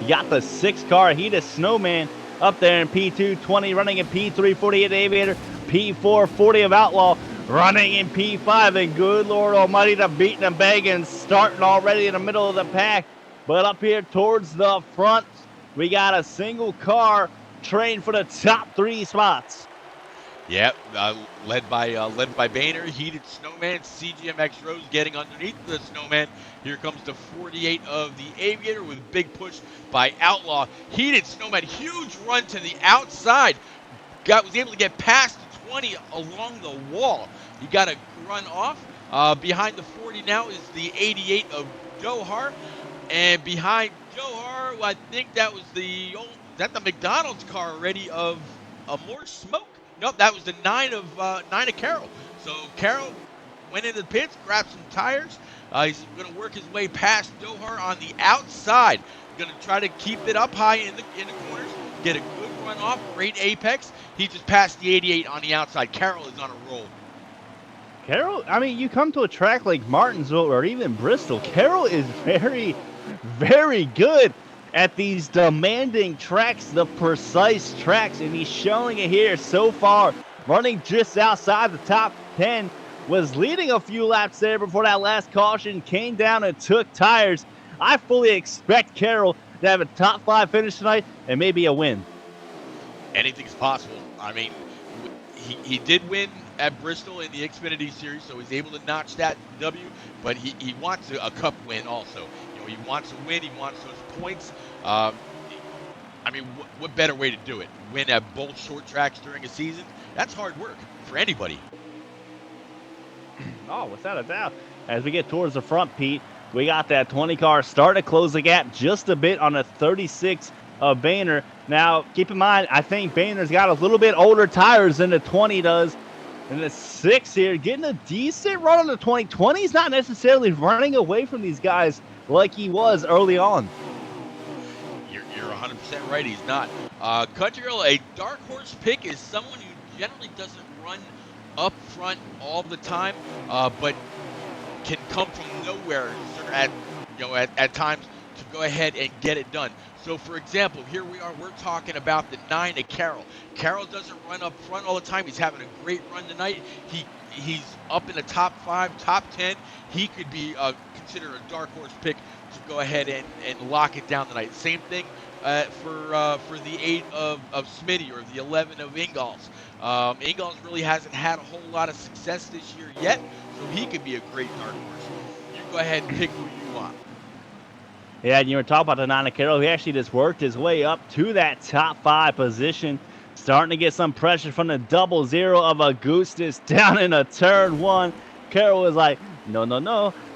You got the 6-car Heated Snowman up there in P220, running in P348 Aviator, P440 of Outlaw, running in P5. And good Lord Almighty, the beating and begging, starting already in the middle of the pack. But up here towards the front, we got a single car trained for the top 3 spots. Yep, led by Boehner, Heated Snowman, CGMX Rose getting underneath the Snowman. Here comes the 48 of the Aviator with big push by Outlaw. Heated Snowman, huge run to the outside. Was able to get past the 20 along the wall. He got a run off. Behind the 40 now is the 88 of Dohar. And behind Dohar, I think that was the McDonald's car already of More Smoke? Nope, that was the 9 of Nina Carroll. So Carroll went into the pits, grabbed some tires. He's going to work his way past Dohar on the outside. Going to try to keep it up high in the corners, get a good run off, great apex. He just passed the 88 on the outside. Carroll is on a roll. Carroll, I mean, you come to a track like Martinsville or even Bristol, Carroll is very, very good at these demanding tracks, the precise tracks, and he's showing it here so far. Running just outside the top 10, was leading a few laps there before that last caution came down and took tires. I fully expect Carroll to have a top 5 finish tonight and maybe a win. Anything's possible. I mean, he did win at Bristol in the Xfinity Series, so he's able to notch that W, but he wants a cup win also. He wants a win. He wants those points. I mean, what better way to do it? Win at both short tracks during a season? That's hard work for anybody. Oh, without a doubt. As we get towards the front, Pete, we got that 20 car start to close the gap just a bit on a 36 of Boehner. Now, keep in mind, I think Boehner's got a little bit older tires than the 20 does. And the 6 here, getting a decent run on the 20. 20's not necessarily running away from these guys like he was early on. You're 100% right. He's not. Country Girl, a dark horse pick is someone who generally doesn't run up front all the time, but can come from nowhere at times to go ahead and get it done. So, for example, here we are. We're talking about the 9 of Carroll. Carroll doesn't run up front all the time. He's having a great run tonight. He's up in the top 5, top 10. He could be considered a dark horse pick to go ahead and lock it down tonight. Same thing for the 8 of Smitty or the 11 of Ingalls. Ingalls really hasn't had a whole lot of success this year yet, so he could be a great dark horse. You go ahead and pick who you want. Yeah, and you were talking about the Nina Carroll. He actually just worked his way up to that top 5 position. Starting to get some pressure from the 00 of Augustus down in a turn 1. Carroll was like, no,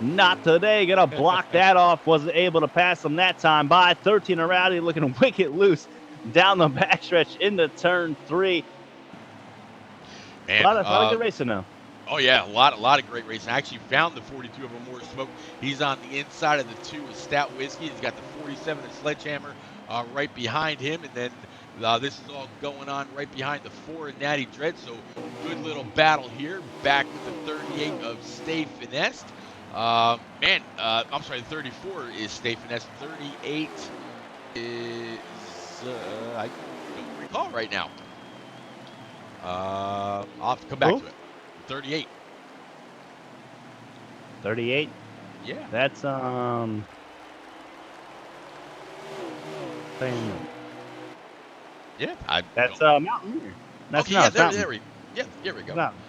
not today. Gonna block that off. Wasn't able to pass him that time by 13 around. He looking wicked loose down the backstretch into turn 3. Man, A lot of good racing now. Oh yeah, a lot of great racing. I actually found the 42 of More Smoke. He's on the inside of the 2 with Stout Whiskey. He's got the 47 of Sledgehammer right behind him, and then this is all going on right behind the 4 of Natty Dread. So good little battle here. Back with the 38 of Stay Finessed. I'm sorry, the 34 is Stay Finessed. 38 is I don't recall right now. I'll have to come back to it. 38. 38? Yeah. That's Yeah, I That's don't. Mountaineer. That's Okay, no, yeah, it's Mountain. here we It's go. Mountain.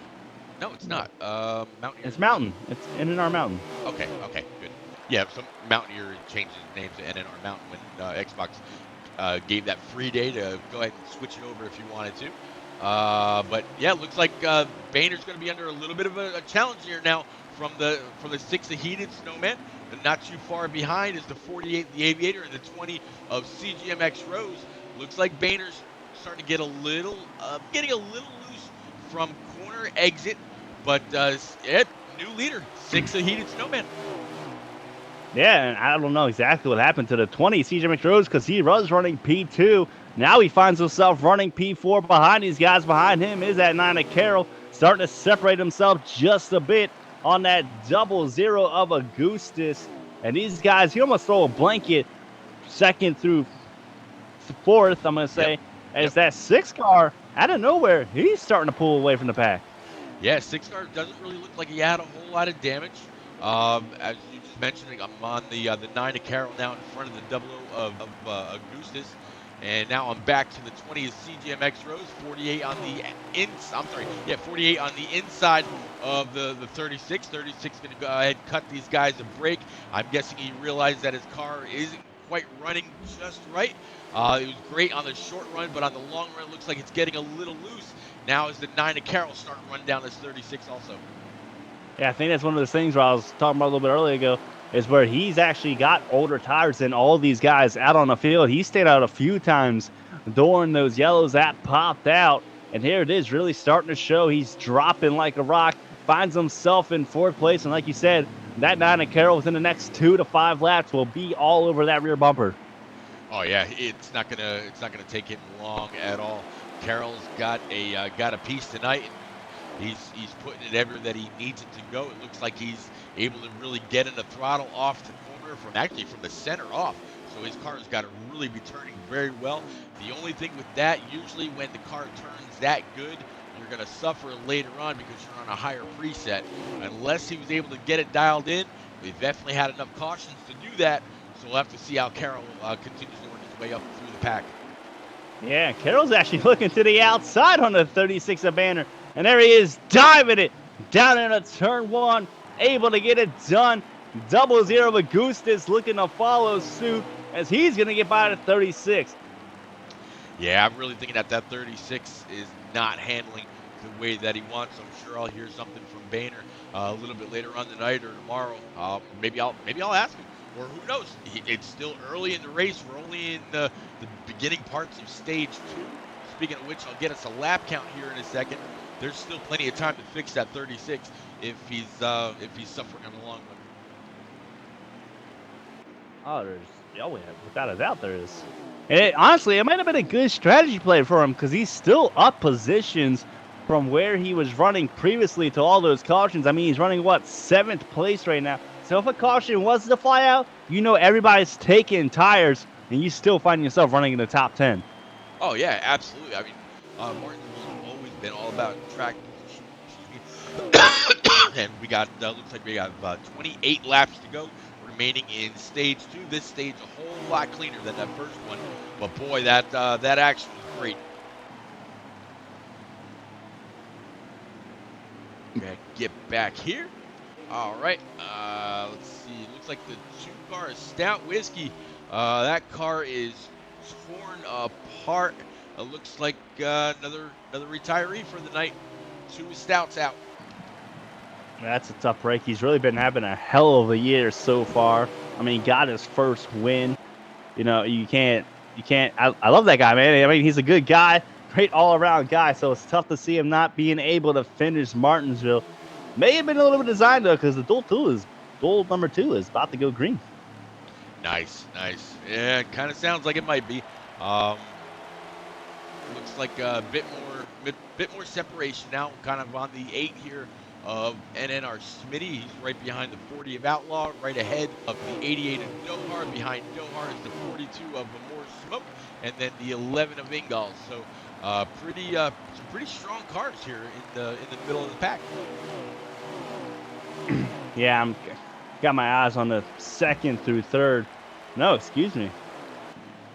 No, it's not. Mountaineer. It's Mountain. It's NNR Mountain. Okay, good. Yeah, so Mountaineer changed his name to NNR Mountain when Xbox gave that free day to go ahead and switch it over if you wanted to. But yeah, it looks like Boehner's going to be under a little bit of a challenge here now from the 6 of Heated Snowman. And not too far behind is the 48 the Aviator and the 20 of CGMX Rose. Looks like Boehner's starting to get getting a little loose from corner exit, but new leader, 6 of Heated Snowman. Yeah, and I don't know exactly what happened to the 20 CJ McRose because he was running P2. Now he finds himself running P4 behind these guys. Behind him is that 9 of Carroll, starting to separate himself just a bit on that 00 of Augustus. And these guys, he almost throw a blanket second through fourth, I'm going to say, as that 6 car out of nowhere, he's starting to pull away from the pack. Yeah, 6 car doesn't really look like he had a whole lot of damage. As you just mentioned, I'm on the 9 of Carroll now in front of the 00 of Augustus. And now I'm back to the 20 of CGMX Rose, 48 on the 48 on the inside of the 36. 36 going to go ahead and cut these guys a break. I'm guessing he realized that his car isn't quite running just right. It was great on the short run, but on the long run, it looks like it's getting a little loose. Now is the 9 of Carroll starting to run down this 36 also. Yeah, I think that's one of those things where I was talking about a little bit earlier ago, is where he's actually got older tires than all these guys out on the field. He stayed out a few times during those yellows that popped out. And here it is, really starting to show. He's dropping like a rock, finds himself in fourth place. And like you said, that 9 of Carroll within the next 2 to 5 laps will be all over that rear bumper. Oh yeah, it's not gonna take him long at all. Carroll's got a piece tonight, and he's putting it everywhere that he needs it to go. It looks like he's able to really get in the throttle off the corner from the center off. So his car's got to really be turning very well. The only thing with that, usually when the car turns that good, you're going to suffer later on because you're on a higher preset. Unless he was able to get it dialed in, we've definitely had enough cautions to do that. So we'll have to see how Carroll continues to work his way up through the pack. Yeah, Carroll's actually looking to the outside on the 36 of Banner. And there he is, diving it down into turn 1, able to get it done. 00 of Augustus looking to follow suit as he's going to get by the 36. Yeah, I'm really thinking that 36 is not handling the way that he wants. I'm sure I'll hear something from Boehner a little bit later on tonight or tomorrow. Maybe I'll ask him, or who knows? It's still early in the race. We're only in the beginning parts of stage 2. Speaking of which, I'll get us a lap count here in a second. There's still plenty of time to fix that 36 if he's suffering on the long run. Oh, without a doubt there is. And honestly, it might have been a good strategy play for him because he's still up positions from where he was running previously to all those cautions. I mean, he's running, 7th place right now. So if a caution was to fly out, everybody's taking tires, and you still find yourself running in the top 10. Oh, yeah, absolutely. I mean, Martinsville's always been all about track position. And we got, looks like we got 28 laps to go remaining in stage 2. This stage a whole lot cleaner than that first one. But boy, that action was great. Okay, get back here. All right, let's see. It looks like the 2-car Stout Whiskey. That car is torn apart. It looks like another retiree for the night. 2 Stouts out. That's a tough break. He's really been having a hell of a year so far. I mean, he got his first win. You can't. I love that guy, man. I mean, he's a good guy, great all-around guy. So it's tough to see him not being able to finish Martinsville. May have been a little bit designed though, because the duel number 2 is about to go green. Nice. Yeah, it kind of sounds like it might be. Looks like a bit more separation now. Kind of on the 8 here of NNR Smitty. He's right behind the 40 of Outlaw, right ahead of the 88 of Dohar. Behind Dohar is the 42 of More Smoke, and then the 11 of Ingalls. So some pretty strong cars here in the middle of the pack. Yeah, I'm got my eyes on the 2nd through 3rd. No, excuse me.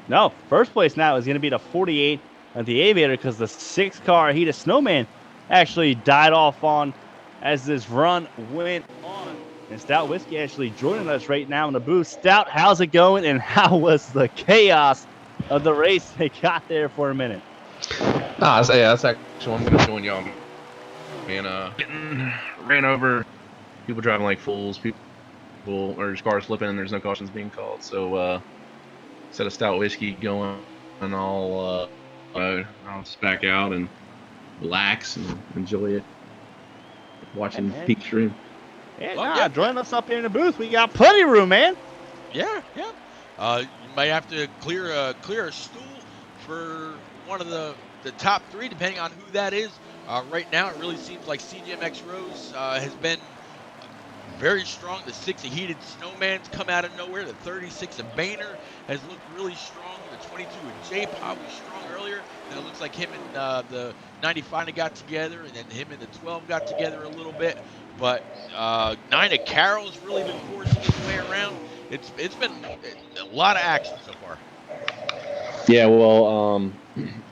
No, first place now is going to be the 48 of the Aviator because the 6-car Heat of Snowman actually died off on as this run went on. And Stout Whiskey actually joining us right now in the booth. Stout, how's it going? And how was the chaos of the race they got there for a minute? That's actually what I'm going to join y'all. Man, getting ran over, people driving like fools, people or cars slipping, and there's no cautions being called. So, instead of Stout Whiskey going, and I'll just back out and relax and enjoy it. Watching peak stream. Yeah, join us up here in the booth. We got plenty of room, man. Yeah. You might have to clear a stool for one of the top 3, depending on who that is. Right now, it really seems like CGMX Rose has been very strong. The 6 of Heated Snowman's come out of nowhere. The 36 of Boehner has looked really strong. The 22 of J-Pop was strong earlier. Then it looks like him and the 95 got together, and then him and the 12 got together a little bit. But 9 of Carroll's really been forcing his way around. It's been a lot of action so far. Yeah, well,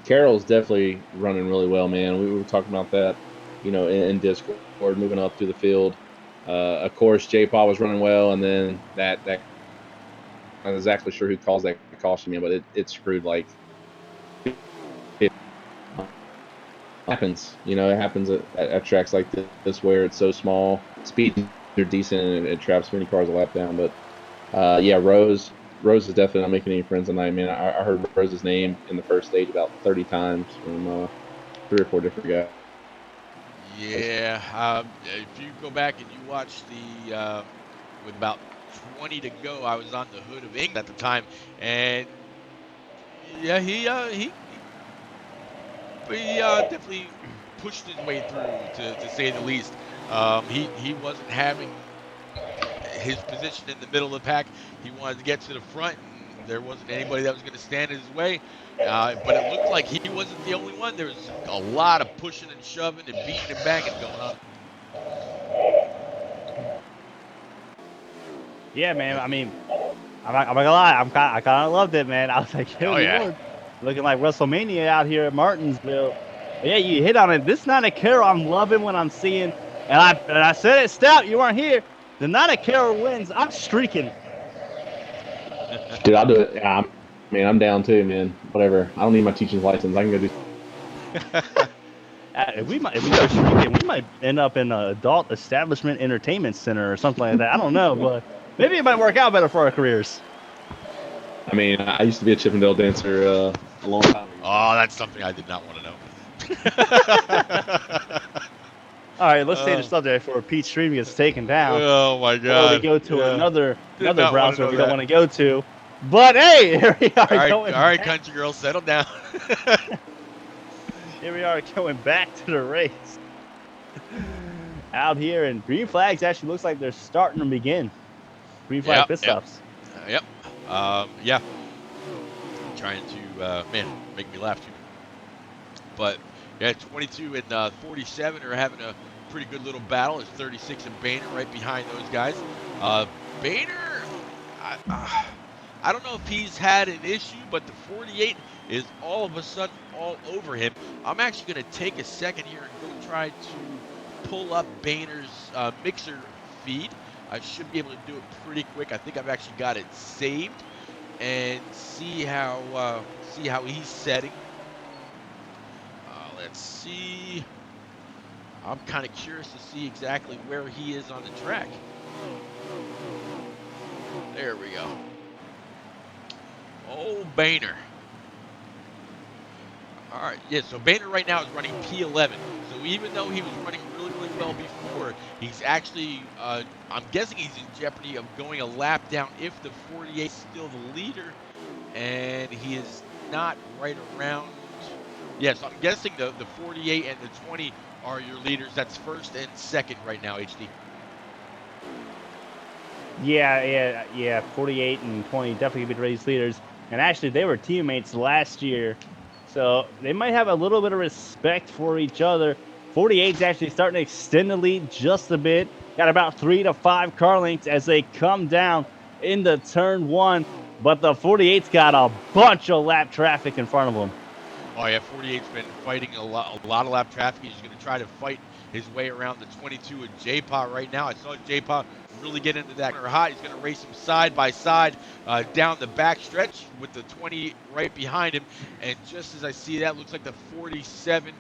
Carroll's definitely running really well, man. We were talking about that, in Discord, moving up through the field. Of course, J-Paul was running well, and then that I'm not exactly sure who calls that caution, man, but it screwed like it happens. It happens at tracks like this where it's so small. Speeds are decent, and it traps many cars a lap down. But yeah, Rose is definitely not making any friends tonight, man. I heard Rose's name in the first stage about 30 times from 3 or 4 different guys. Yeah, if you go back and you watch the with about 20 to go, I was on the hood of England at the time, and yeah, he definitely pushed his way through, to say the least. He wasn't having his position in the middle of the pack. He wanted to get to the front, and there wasn't anybody that was going to stand in his way. But it looked like he wasn't the only one. There was a lot of pushing and shoving and beating and banging going on. Yeah, man. I mean, I'm not gonna lie. I kind of loved it, man. I was like, oh yeah, Lord, looking like WrestleMania out here at Martinsville. But yeah, you hit on it. This 9 of Carroll, I'm loving what I'm seeing. And I said it, Stout. You weren't here. The 9 of Carroll wins. I'm streaking. Dude, I'll do it. Yeah, I'm down too, man. Whatever. I don't need my teaching license. I can go do. If we go streaking, we might end up in an adult establishment entertainment center or something like that. I don't know, but maybe it might work out better for our careers. I mean, I used to be a Chippendale dancer a long time ago. Oh, that's something I did not want to know. All right, let's change the subject before Pete's stream gets taken down. Oh my God! Or we go to another browser we don't want to go to. But hey, here we are. All right, country girl, settle down. Here we are going back to the race. Out here, and green flags actually looks like they're starting to begin. Green flag pit stops. Yep. Yeah. Trying to make me laugh too. But yeah, 22 and 47 are having a pretty good little battle. It's 36 and Boehner right behind those guys. Boehner, I don't know if he's had an issue, but the 48 is all of a sudden all over him. I'm actually going to take a second here and go try to pull up Boehner's mixer feed. I should be able to do it pretty quick. I think I've actually got it saved, and see how he's setting. Let's see. I'm kind of curious to see exactly where he is on the track. There we go. Oh, Boehner. All right, yeah, so Boehner right now is running P11. So even though he was running really, really well before, he's actually, I'm guessing he's in jeopardy of going a lap down if the 48 is still the leader, and he is not right around. Yes, I'm guessing the 48 and the 20 are your leaders. That's first and second right now, HD. Yeah. 48 and 20 definitely be the race leaders. And actually, they were teammates last year, so they might have a little bit of respect for each other. 48's actually starting to extend the lead just a bit. Got about 3 to 5 car lengths as they come down into turn 1. but the 48's got a bunch of lap traffic in front of him. Oh yeah, 48's been fighting a lot of lap traffic. He's going to try to fight his way around the 22 of J-Pa right now. I saw J-Pa really get into that corner hot. He's going to race him side by side down the back stretch with the 20 right behind him. And just as I see that, looks like the 47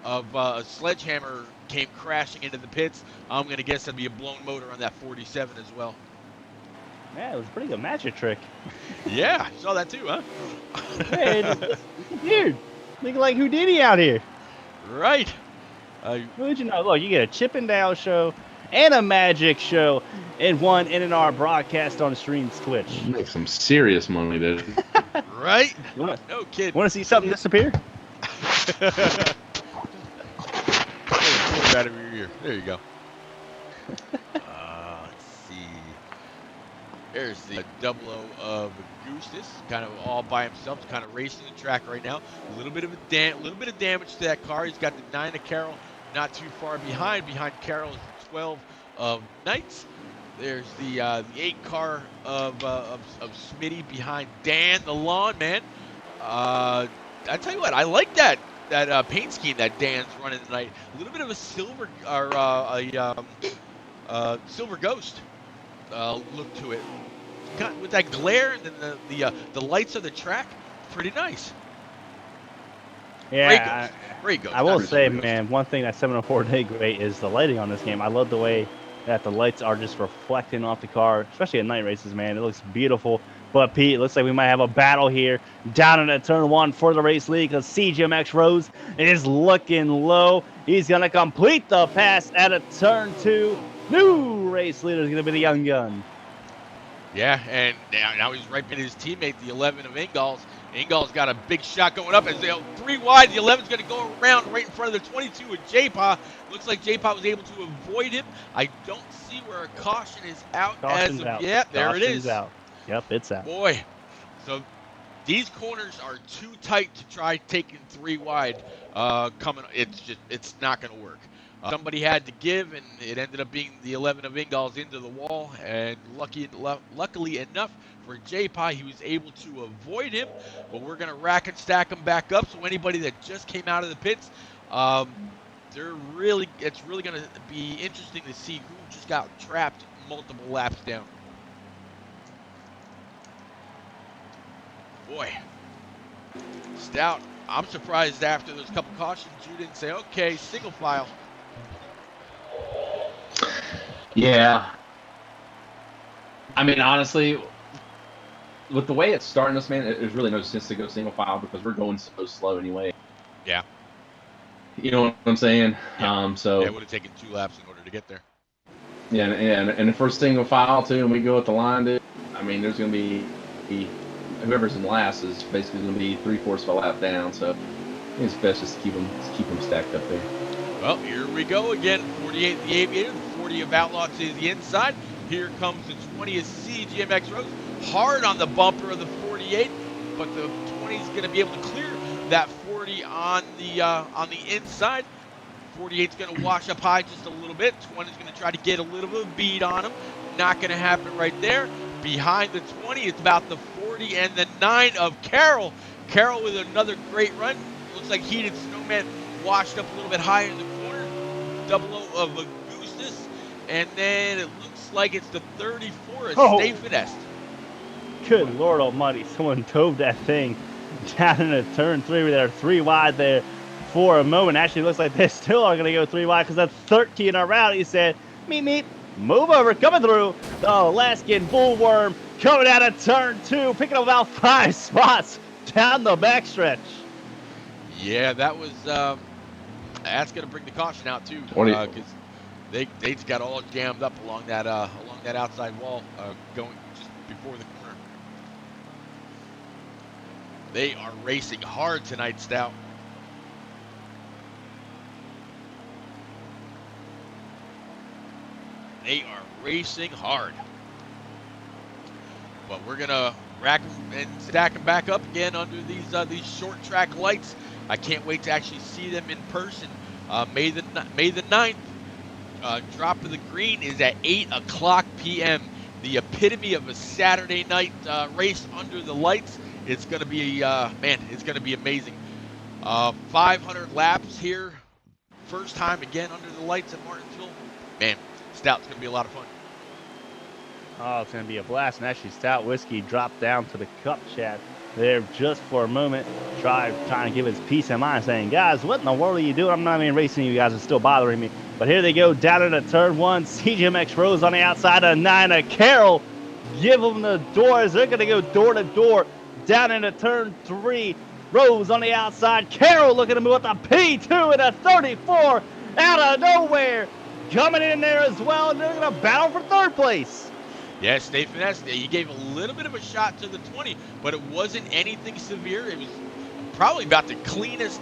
of Sledgehammer came crashing into the pits. I'm going to guess that'd be a blown motor on that 47 as well. Yeah, it was a pretty good magic trick. Yeah, saw that too, huh? Hey, it's weird. Looking like Houdini out here. Right. What did you know? Look, you get a Chip and Dale show and a magic show in one NNR broadcast on Streams Twitch. Make some serious money, dude. Right? No kid. Want to see something disappear? Out of your ear. There you go. Let's see. There's the 00 of Augustus, kind of all by himself, kind of racing the track right now. A little bit of damage to that car. He's got the 9 of Carroll, not too far behind. Behind Carroll is the 12 of Knights. There's the 8 car of Smitty behind Dan, the lawn man. I tell you what, I like that paint scheme that Dan's running tonight. A little bit of a silver or silver ghost look to it, with that glare and then the lights of the track. Pretty nice. Yeah, great ghost. I will say, man, one thing that 704 did great is the lighting on this game. I love the way that the lights are just reflecting off the car, especially at night races, man. It looks beautiful. But, Pete, it looks like we might have a battle here down in at turn 1 for the race lead because CGMX Rose is looking low. He's going to complete the pass at a turn 2. New race leader is going to be the young gun. Yeah, and now he's right behind his teammate, the 11 of Ingalls. Ingalls got a big shot going up as they 3 wide. The 11's going to go around right in front of the 22 with J-Pa. Looks like J-Pa was able to avoid him. I don't see where a caution is out as of yet. There it is. Out. Yep, it's out. Boy, so these corners are too tight to try taking 3 wide. It's not going to work. Somebody had to give, and it ended up being the 11 of Ingalls into the wall. And luckily enough for J-Pa, he was able to avoid him. But we're going to rack and stack them back up. So anybody that just came out of the pits, it's really going to be interesting to see who just got trapped multiple laps down. Boy, Stout, I'm surprised after those couple cautions you didn't say, okay, single file. Yeah. I mean, honestly, with the way it's starting us, man, there's really no sense to go single file because we're going so slow anyway. Yeah. You know what I'm saying? Yeah. So yeah, it would have taken 2 laps in order to get there. Yeah, and if we're single file too, and we go at the line, dude, I mean, there's going to be whoever's in last is basically going to be 3/4 of a lap down. So I think it's best just to keep them stacked up there. Well, here we go again. 48 the Aviator, the 40 of Outlaw to the inside. Here comes the 20 of CGMX Rose. Hard on the bumper of the 48, but the 20 is going to be able to clear that 40 on the inside. 48's going to wash up high just a little bit. 20 is going to try to get a little bit of beat on him. Not going to happen right there. Behind the 20, it's about the 40 and the 9 of Carroll. Carroll with another great run. Looks like Heated Snowman washed up a little bit higher in the corner. 00 of Augustus. And then it looks like it's the 34 of Stay Finesse. Good Lord almighty. Someone dove that thing down in a turn 3 with their 3 wide there for a moment. Actually, looks like they still are going to go 3 wide because that 13 around, he said, meep, move over, coming through. The Alaskan Bullworm coming out of turn 2, picking up about 5 spots down the backstretch. Yeah, that was that's going to bring the caution out too, because they just got all jammed up along that outside wall going just before the corner. They are racing hard tonight, Stout. They are racing hard. But we're gonna rack them and stack them back up again under these short track lights. I can't wait to actually see them in person. May the 9th. Drop of the green is at 8 o'clock p.m. the epitome of a Saturday night race under the lights. It's going to be, man, it's going to be amazing. 500 laps here. First time again under the lights at Martinsville. Man, Stout's going to be a lot of fun. Oh, it's going to be a blast. And actually, Stout Whiskey dropped down to the cup chat there just for a moment, trying to give his peace of mind, saying, guys, what in the world are you doing? I'm not even racing. You guys are still bothering me. But here they go down into turn one. CGMX Rose on the outside of 9. Carroll give them the doors. They're going to go door to door down into turn 3. Rose on the outside. Carroll looking to move up the P2 at a 34 out of nowhere. Coming in there as well. And they're going to battle for third place. Yes, Dave Finesse, he gave a little bit of a shot to the 20, but it wasn't anything severe. It was probably about the cleanest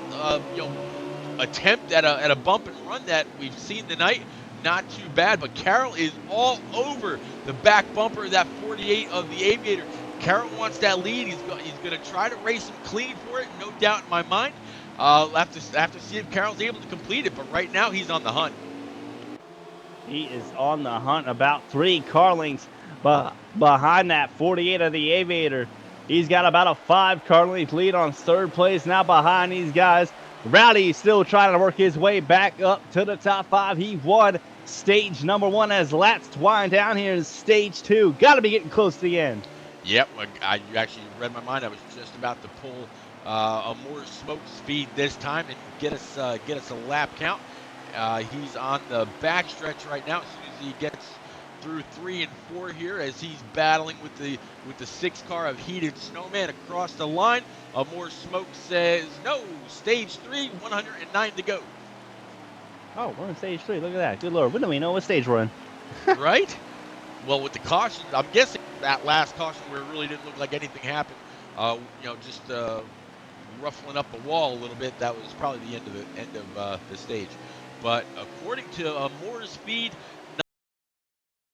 attempt at a bump and run that we've seen tonight. Not too bad, but Carroll is all over the back bumper of that 48 of the Aviator. Carroll wants that lead. He's going to try to race him clean for it, no doubt in my mind. I'll have to see if Carroll's able to complete it, but right now he's on the hunt. He is on the hunt, about 3 car lengths behind that 48 of the Aviator. He's got about a 5 car length lead on third place now behind these guys. Rowdy still trying to work his way back up to the top 5. He won stage number 1 as laps wind down here in stage 2. Got to be getting close to the end. Yep, you actually read my mind. I was just about to pull a more smoke speed this time and get us a lap count. He's on the back stretch right now. As soon as he gets through 3 and 4 here, as he's battling with the 6 car of Heated Snowman across the line. More Smoke says no. Stage 3, 109 to go. Oh, we're in stage 3. Look at that. Good Lord. When do we know what stage we're in? Right? Well, with the caution, I'm guessing that last caution where it really didn't look like anything happened, just ruffling up the wall a little bit, that was probably the end of the stage. But according to Moore's Speed,